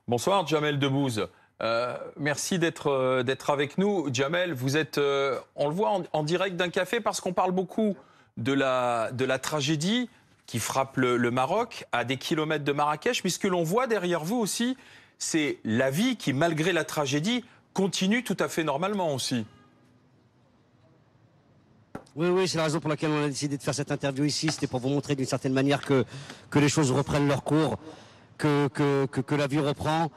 Bonsoir, Jamel Debbouze. Merci d'être avec nous. Jamel, vous êtes, on le voit en direct d'un café parce qu'on parle beaucoup de la tragédie qui frappe le Maroc à des kilomètres de Marrakech. Mais ce que l'on voit derrière vous aussi, c'est la vie qui, malgré la tragédie, continue tout à fait normalement aussi. Oui, oui, c'est la raison pour laquelle on a décidé de faire cette interview ici. C'était pour vous montrer d'une certaine manière que les choses reprennent leur cours, que la vie reprend,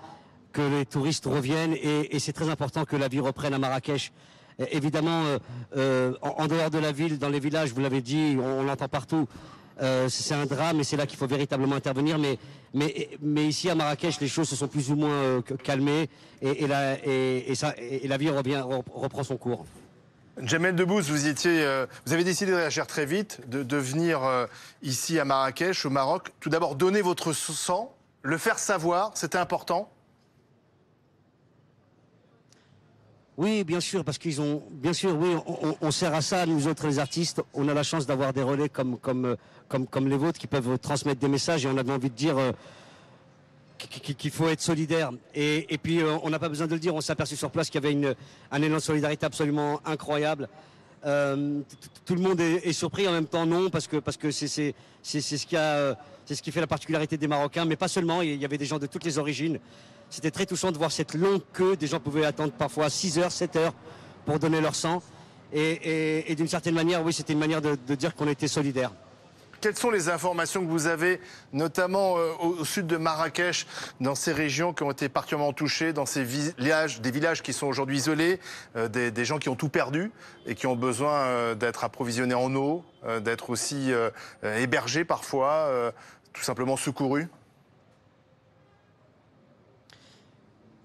que les touristes reviennent. Et c'est très important que la vie reprenne à Marrakech. Évidemment, en dehors de la ville, dans les villages, vous l'avez dit, on l'entend partout. C'est un drame et c'est là qu'il faut véritablement intervenir. Mais ici à Marrakech, les choses se sont plus ou moins calmées et la vie reprend son cours. Jamel Debbouze, vous avez décidé de réagir très vite, de venir ici à Marrakech, au Maroc. Tout d'abord, donner votre sang, le faire savoir, c'était important. Oui, bien sûr, parce qu'ils ont, bien sûr, oui, on sert à ça, nous autres les artistes. On a la chance d'avoir des relais comme les vôtres qui peuvent transmettre des messages et on avait envie de dire qu'il faut être solidaire. Et puis, on n'a pas besoin de le dire, on s'est aperçu sur place qu'il y avait un élan de solidarité absolument incroyable. Tout le monde est surpris, en même temps non, parce que c'est ce qui fait la particularité des Marocains, mais pas seulement, il y avait des gens de toutes les origines. C'était très touchant de voir cette longue queue, des gens pouvaient attendre parfois 6 heures, 7 heures pour donner leur sang. Et d'une certaine manière, oui, c'était une manière de dire qu'on était solidaires. Quelles sont les informations que vous avez, notamment au sud de Marrakech, dans ces régions qui ont été particulièrement touchées, dans ces villages, des villages qui sont aujourd'hui isolés, des gens qui ont tout perdu et qui ont besoin d'être approvisionnés en eau, d'être aussi hébergés parfois, tout simplement secourus?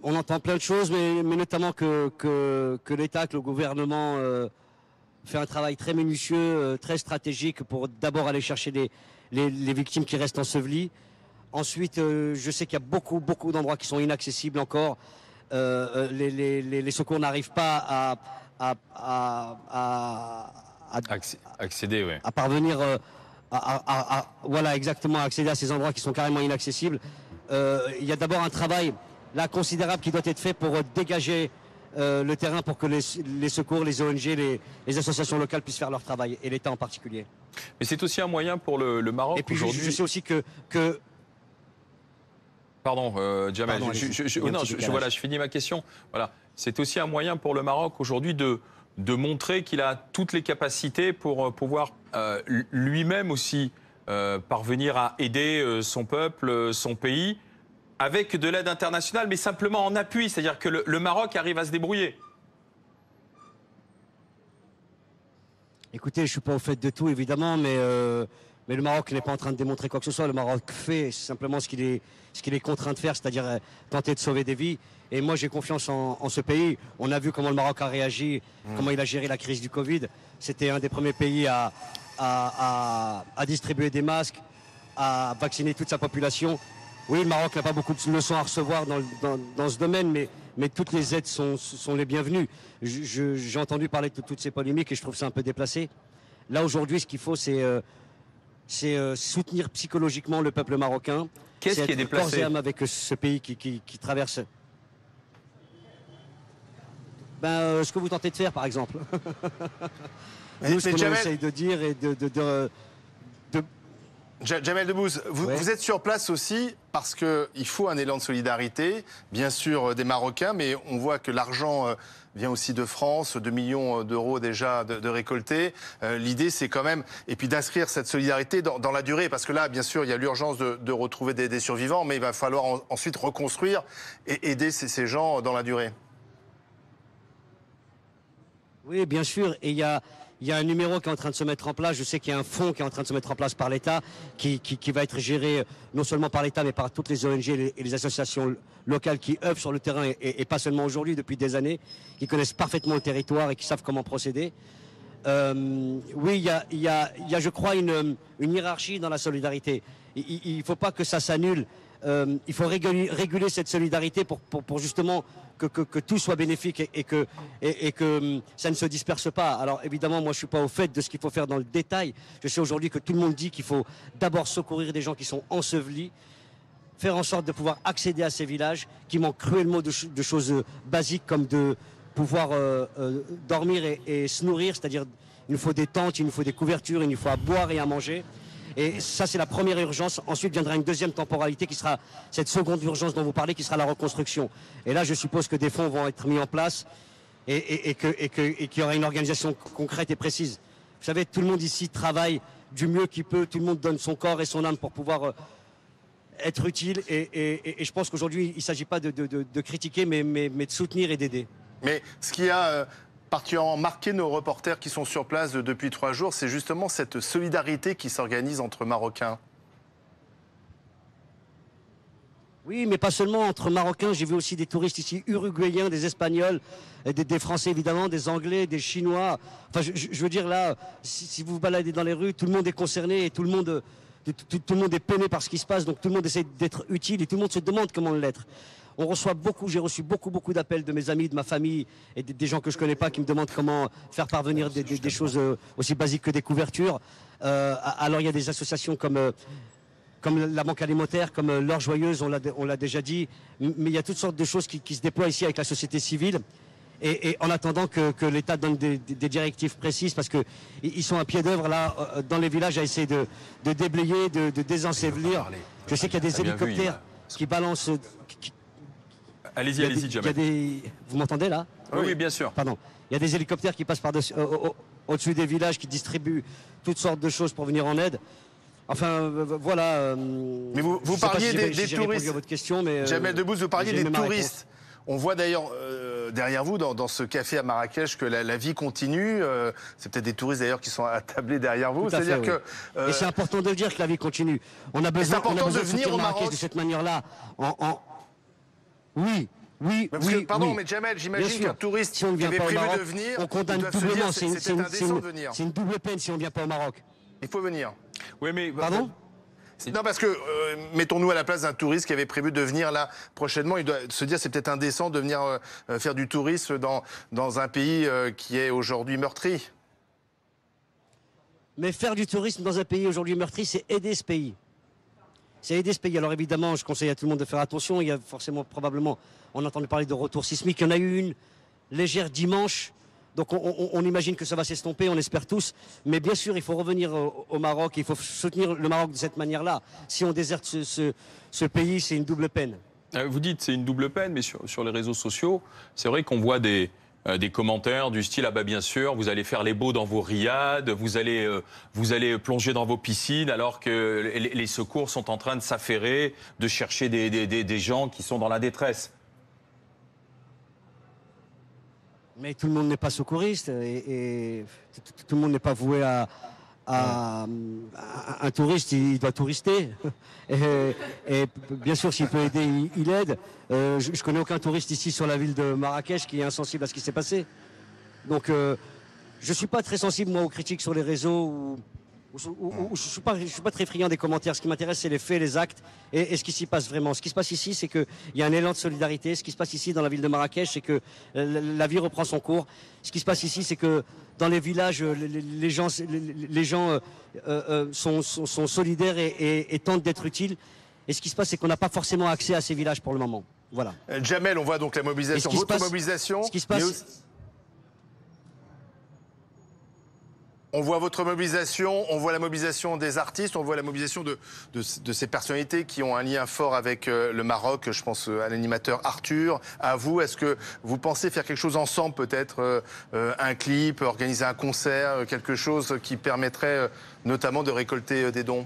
On entend plein de choses, mais notamment que l'État, que le gouvernement fait un travail très minutieux, très stratégique pour d'abord aller chercher les victimes qui restent ensevelies. Ensuite, je sais qu'il y a beaucoup d'endroits qui sont inaccessibles encore. Les secours n'arrivent pas Accéder, oui. à parvenir voilà, exactement, à accéder à ces endroits qui sont carrément inaccessibles. Il y a d'abord un travail là considérable qui doit être fait pour dégager le terrain pour que les secours, les ONG, les associations locales puissent faire leur travail, et l'État en particulier. Mais c'est aussi un moyen pour le Maroc et puis aujourd'hui. Je sais aussi que... Pardon, Jamel, Pardon, je finis ma question. Voilà. C'est aussi un moyen pour le Maroc aujourd'hui de montrer qu'il a toutes les capacités pour pouvoir lui-même aussi parvenir à aider son peuple, son pays, avec de l'aide internationale, mais simplement en appui. C'est-à-dire que le Maroc arrive à se débrouiller. Écoutez, je ne suis pas au fait de tout, évidemment, mais le Maroc n'est pas en train de démontrer quoi que ce soit. Le Maroc fait simplement ce qu'il est contraint de faire, c'est-à-dire tenter de sauver des vies. Et moi, j'ai confiance en ce pays. On a vu comment le Maroc a réagi, comment il a géré la crise du Covid. C'était un des premiers pays à distribuer des masques, à vacciner toute sa population. Oui, le Maroc n'a pas beaucoup de leçons à recevoir dans ce domaine, mais toutes les aides sont les bienvenues. J'ai entendu parler de toutes ces polémiques et je trouve ça un peu déplacé. Là, aujourd'hui, ce qu'il faut, c'est soutenir psychologiquement le peuple marocain. Qu'est-ce qui est déplacé? Corps et âme avec ce pays qui traverse. Ce que vous tentez de faire, par exemple. Nous, ce qu'on essaye de dire et Jamel Debbouze, vous êtes sur place aussi parce qu'il faut un élan de solidarité, bien sûr des Marocains, mais on voit que l'argent vient aussi de France, 2 millions d'euros déjà de récoltés. L'idée, c'est quand même, et puis d'inscrire cette solidarité dans la durée, parce que là, bien sûr, il y a l'urgence de retrouver des survivants, mais il va falloir ensuite reconstruire et aider ces gens dans la durée. Oui, bien sûr, et il y a un numéro qui est en train de se mettre en place. Je sais qu'il y a un fonds qui est en train de se mettre en place par l'État, qui va être géré non seulement par l'État, mais par toutes les ONG et les associations locales qui œuvrent sur le terrain, et pas seulement aujourd'hui, depuis des années, qui connaissent parfaitement le territoire et qui savent comment procéder. Oui, il y a, je crois, une hiérarchie dans la solidarité. Il ne faut pas que ça s'annule. Il faut réguler cette solidarité pour justement que tout soit bénéfique et que ça ne se disperse pas. Alors évidemment, moi je ne suis pas au fait de ce qu'il faut faire dans le détail. Je sais aujourd'hui que tout le monde dit qu'il faut d'abord secourir des gens qui sont ensevelis, faire en sorte de pouvoir accéder à ces villages qui manquent cruellement de choses basiques comme de pouvoir dormir et se nourrir, c'est-à-dire il nous faut des tentes, il nous faut des couvertures, il nous faut à boire et à manger. Et ça, c'est la première urgence. Ensuite viendra une deuxième temporalité qui sera cette seconde urgence dont vous parlez, qui sera la reconstruction. Et là, je suppose que des fonds vont être mis en place et qu'il y aura une organisation concrète et précise. Vous savez, tout le monde ici travaille du mieux qu'il peut, tout le monde donne son corps et son âme pour pouvoir être utile. Et je pense qu'aujourd'hui, il ne s'agit pas de critiquer, mais de soutenir et d'aider. Mais ce qui a particulièrement marqué nos reporters qui sont sur place depuis 3 jours, c'est justement cette solidarité qui s'organise entre Marocains. Oui, mais pas seulement entre Marocains. J'ai vu aussi des touristes ici, Uruguayens, des Espagnols, des Français évidemment, des Anglais, des Chinois. Enfin, je veux dire là, si vous vous baladez dans les rues, tout le monde est concerné et tout le monde est peiné par ce qui se passe. Donc tout le monde essaie d'être utile et tout le monde se demande comment l'être. On reçoit beaucoup, j'ai reçu beaucoup d'appels de mes amis, de ma famille et des gens que je connais pas qui me demandent comment faire parvenir des choses aussi basiques que des couvertures. Alors il y a des associations comme la Banque Alimentaire, comme l'Or Joyeuse, on l'a déjà dit, mais il y a toutes sortes de choses qui se déploient ici avec la société civile. Et en attendant que l'État donne des directives précises, parce qu'ils sont à pied d'œuvre là, dans les villages, à essayer de déblayer, de désensevelir. Je sais qu'il y a des hélicoptères qui balancent... Allez-y, Jamel. Vous m'entendez là? Oui, bien sûr. Pardon. Il y a des hélicoptères qui passent par-dessus, au-dessus des villages, qui distribuent toutes sortes de choses pour venir en aide. Enfin, voilà. Mais vous parliez des touristes. À votre question, mais, Jamel Debbouze, vous parliez des touristes. On voit d'ailleurs derrière vous, dans ce café à Marrakech, que la vie continue. C'est peut-être des touristes d'ailleurs qui sont attablés derrière vous. C'est-à-dire que et c'est important de dire que la vie continue. On a besoin de venir au Maroc de cette manière-là. Oui. Pardon, mais Jamel, j'imagine qu'un touriste qui avait prévu de venir, on condamne doublement. C'est une double peine si on ne vient pas au Maroc. Il faut venir. Oui, mais pardon. Non, parce que, mettons-nous à la place d'un touriste qui avait prévu de venir là prochainement, il doit se dire c'est peut-être indécent de venir faire du tourisme dans un pays qui est aujourd'hui meurtri. Mais faire du tourisme dans un pays aujourd'hui meurtri, c'est aider ce pays. C'est aider ce pays. Alors évidemment, je conseille à tout le monde de faire attention. Il y a forcément, probablement, on a entendu parler de retour sismique. Il y en a eu une légère dimanche. Donc on imagine que ça va s'estomper, on espère tous. Mais bien sûr, il faut revenir au Maroc. Il faut soutenir le Maroc de cette manière-là. Si on déserte ce pays, c'est une double peine. Vous dites c'est une double peine, mais sur les réseaux sociaux, c'est vrai qu'on voit des commentaires du style ah bah bien sûr vous allez faire les beaux dans vos riads, vous allez plonger dans vos piscines alors que les secours sont en train de s'affairer, de chercher des gens qui sont dans la détresse. Mais tout le monde n'est pas secouriste et tout le monde n'est pas voué à un touriste, il doit tourister. Et bien sûr, s'il peut aider, il aide. Je connais aucun touriste ici sur la ville de Marrakech qui est insensible à ce qui s'est passé. Donc, je suis pas très sensible, moi, aux critiques sur les réseaux. Je suis pas très friand des commentaires. Ce qui m'intéresse, c'est les faits, les actes et ce qui s'y passe vraiment. Ce qui se passe ici, c'est qu'il y a un élan de solidarité. Ce qui se passe ici dans la ville de Marrakech, c'est que la vie reprend son cours. Ce qui se passe ici, c'est que dans les villages, les gens sont solidaires et tentent d'être utiles. Et ce qui se passe, c'est qu'on n'a pas forcément accès à ces villages pour le moment. Voilà. Jamel, on voit donc la mobilisation, votre mobilisation. Ce qui se passe. On voit votre mobilisation, on voit la mobilisation des artistes, on voit la mobilisation de ces personnalités qui ont un lien fort avec le Maroc. Je pense à l'animateur Arthur, à vous. Est-ce que vous pensez faire quelque chose ensemble, peut-être un clip, organiser un concert, quelque chose qui permettrait notamment de récolter des dons?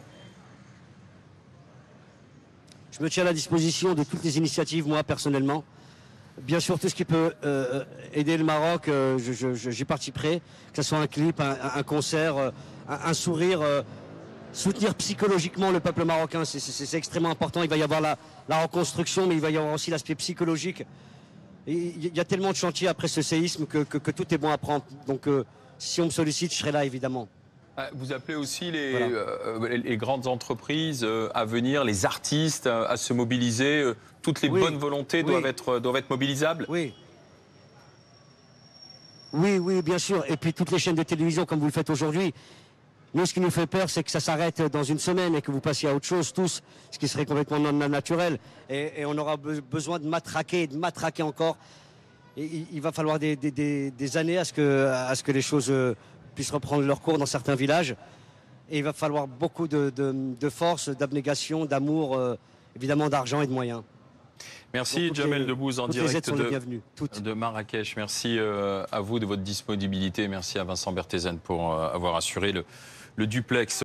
Je me tiens à la disposition de toutes les initiatives, moi, personnellement. Bien sûr, tout ce qui peut aider le Maroc, j'y participerai. Que ce soit un clip, un concert, un sourire. Soutenir psychologiquement le peuple marocain, c'est extrêmement important. Il va y avoir la reconstruction, mais il va y avoir aussi l'aspect psychologique. Il y a tellement de chantiers après ce séisme que tout est bon à prendre. Donc, si on me sollicite, je serai là, évidemment. Vous appelez aussi les grandes entreprises à venir, les artistes à se mobiliser. Toutes les bonnes volontés doivent être mobilisables. Oui, bien sûr. Et puis toutes les chaînes de télévision, comme vous le faites aujourd'hui. Nous, ce qui nous fait peur, c'est que ça s'arrête dans une semaine et que vous passiez à autre chose tous, ce qui serait complètement non naturel. Et on aura besoin de matraquer encore. Et il va falloir des années à ce que les choses puissent reprendre leur cours dans certains villages. Et il va falloir beaucoup de force, d'abnégation, d'amour, évidemment d'argent et de moyens. Merci Jamel Debbouze en direct de Marrakech. Merci à vous de votre disponibilité. Merci à Vincent Berthézane pour avoir assuré le duplex.